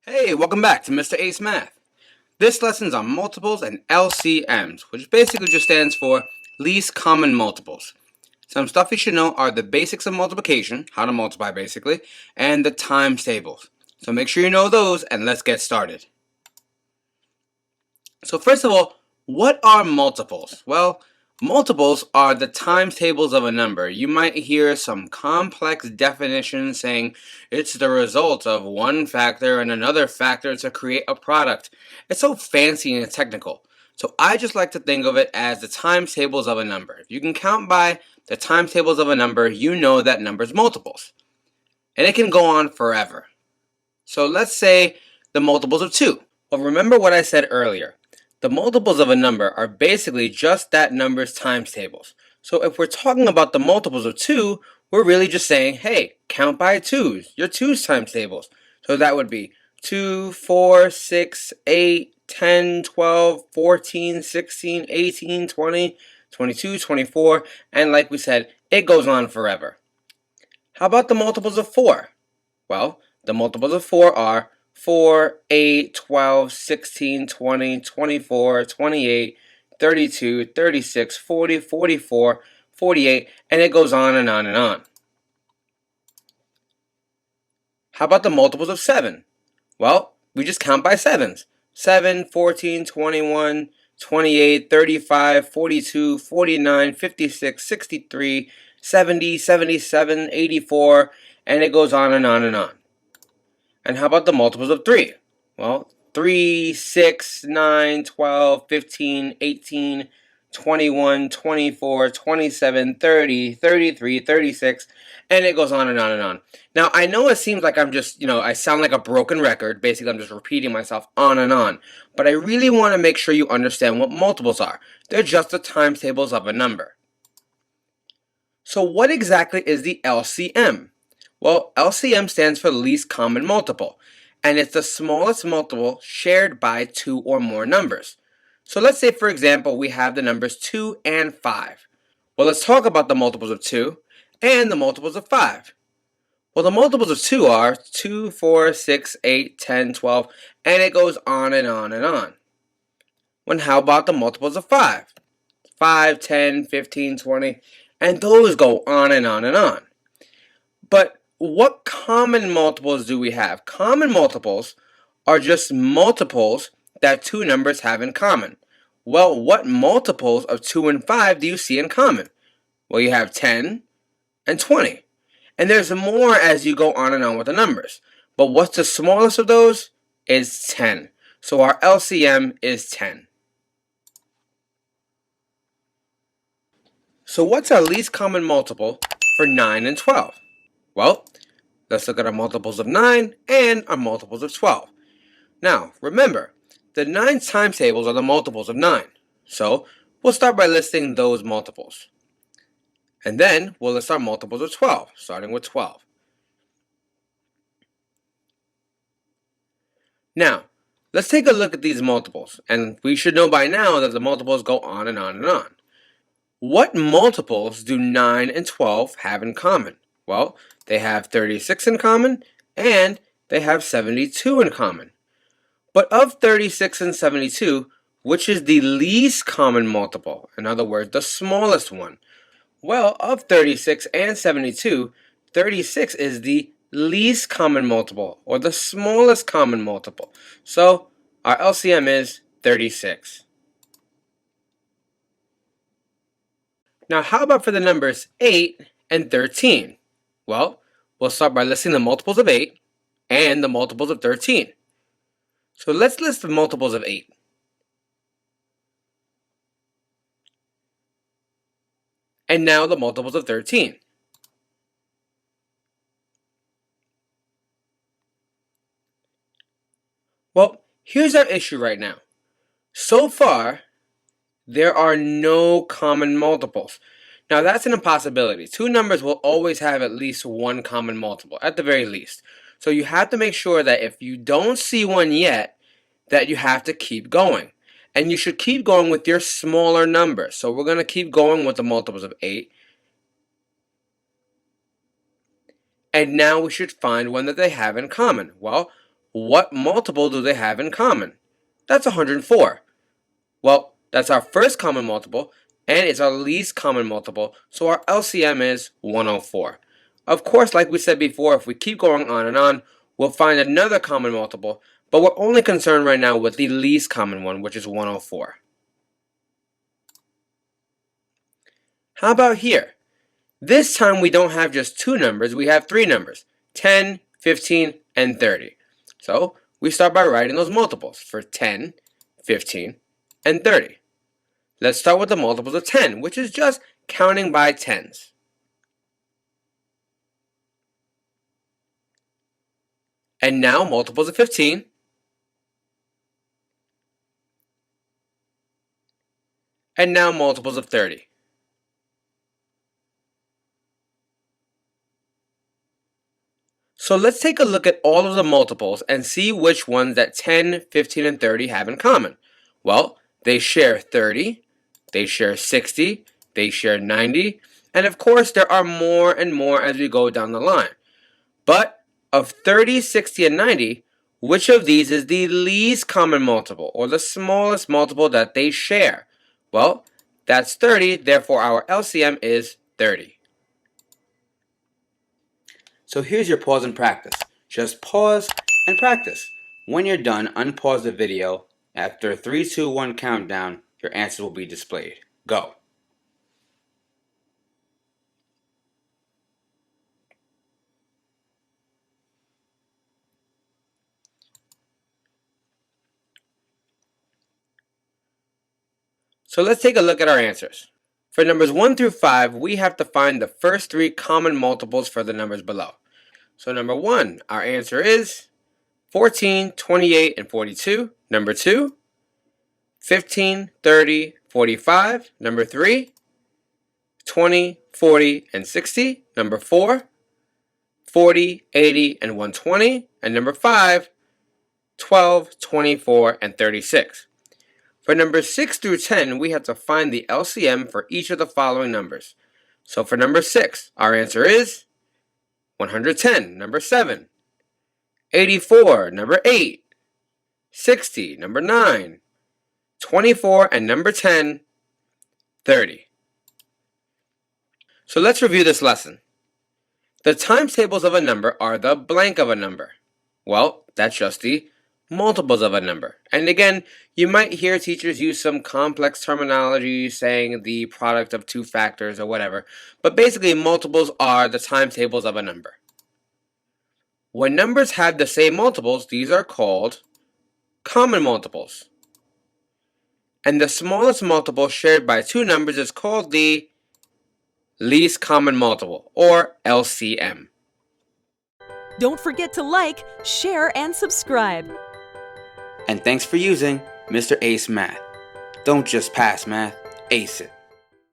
Hey, welcome back to Mr. Ace Math. This lesson's on multiples and LCMs, which basically just stands for least common multiples. Some stuff you should know are the basics of multiplication, how to multiply basically, and the times tables. So make sure you know those and let's get started. So first of all, what are multiples? Well, multiples are the times tables of a number. You might hear some complex definition saying it's the result of one factor and another factor to create a product. It's so fancy and technical. So I just like to think of it as the times tables of a number. If you can count by the times tables of a number, you know that number's multiples. And it can go on forever. So let's say the multiples of 2. Well, remember what I said earlier. The multiples of a number are basically just that number's times tables. So if we're talking about the multiples of 2, we're really just saying, hey, count by 2's, your 2's times tables. So that would be 2, 4, 6, 8, 10, 12, 14, 16, 18, 20, 22, 24, and like we said, it goes on forever. How about the multiples of 4? Well, the multiples of 4 are 4, 8, 12, 16, 20, 24, 28, 32, 36, 40, 44, 48, and it goes on and on and on. How about the multiples of 7? Well, we just count by 7's. 7, 14, 21, 28, 35, 42, 49, 56, 63, 70, 77, 84, and it goes on and on and on. And how about the multiples of 3? Well, 3, 6, 9, 12, 15, 18, 21, 24, 27, 30, 33, 36, and it goes on and on and on. Now, I know it seems like I'm just, I sound like a broken record. Basically, I'm just repeating myself on and on. But I really want to make sure you understand what multiples are. They're just the times tables of a number. So what exactly is the LCM? Well, LCM stands for least common multiple, and it's the smallest multiple shared by 2 or more numbers. So let's say, for example, we have the numbers 2 and 5. Well, let's talk about the multiples of 2 and the multiples of 5. Well, the multiples of 2 are 2, 4, 6, 8, 10, 12, and it goes on and on and on. Well, how about the multiples of 5? 5, 10, 15, 20, and those go on and on and on. But what common multiples do we have? Common multiples are just multiples that 2 numbers have in common. Well, what multiples of 2 and 5 do you see in common? Well, you have 10 and 20. And there's more as you go on and on with the numbers. But what's the smallest of those? Is 10. So our LCM is 10. So what's our least common multiple for 9 and 12? Well, let's look at our multiples of 9 and our multiples of 12. Now, remember, the 9 times tables are the multiples of 9. So, we'll start by listing those multiples. And then, we'll list our multiples of 12, starting with 12. Now, let's take a look at these multiples. And we should know by now that the multiples go on and on and on. What multiples do 9 and 12 have in common? Well, they have 36 in common, and they have 72 in common. But of 36 and 72, which is the least common multiple? In other words, the smallest one. Well, of 36 and 72, 36 is the least common multiple, or the smallest common multiple. So, our LCM is 36. Now, how about for the numbers 8 and 13? Well, we'll start by listing the multiples of 8 and the multiples of 13. So let's list the multiples of 8. And now the multiples of 13. Well, here's our issue right now. So far, there are no common multiples. Now that's an impossibility. 2 numbers will always have at least one common multiple, at the very least. So you have to make sure that if you don't see one yet, that you have to keep going. And you should keep going with your smaller numbers. So we're going to keep going with the multiples of 8. And now we should find one that they have in common. Well, what multiple do they have in common? That's 104. Well, that's our first common multiple, and it's our least common multiple, so our LCM is 104. Of course, like we said before, if we keep going on and on, we'll find another common multiple, but we're only concerned right now with the least common one, which is 104. How about here? This time we don't have just two numbers, we have three numbers, 10, 15, and 30. So we start by writing those multiples for 10, 15, and 30. Let's start with the multiples of 10, which is just counting by tens. And now multiples of 15. And now multiples of 30. So let's take a look at all of the multiples and see which ones that 10, 15, and 30 have in common. Well, they share 30, they share 60, they share 90, and of course there are more and more as we go down the line. But of 30, 60, and 90, which of these is the least common multiple, or the smallest multiple that they share? Well, that's 30, therefore our LCM is 30. So here's your pause and practice. Just pause and practice. When you're done, unpause the video. After 3, 2, 1 countdown, your answer will be displayed. Go. So let's take a look at our answers. For numbers 1 through 5, we have to find the first three common multiples for the numbers below. So number 1, our answer is 14, 28, and 42. Number 2, 15, 30, 45. Number 3, 20, 40, and 60. Number 4, 40, 80, and 120. And number 5, 12, 24, and 36. For numbers 6 through 10, we have to find the LCM for each of the following numbers. So for number 6, our answer is 110, number 7, 84, number 8, 60, number 9, 24, and number 10, 30. So let's review this lesson. The times tables of a number are the blank of a number. Well, that's just the multiples of a number. And again, you might hear teachers use some complex terminology saying the product of two factors or whatever, but basically multiples are the times tables of a number. When numbers have the same multiples, these are called common multiples. And the smallest multiple shared by two numbers is called the least common multiple, or LCM. Don't forget to like, share, and subscribe. And thanks for using Mr. Ace Math. Don't just pass math, ace it.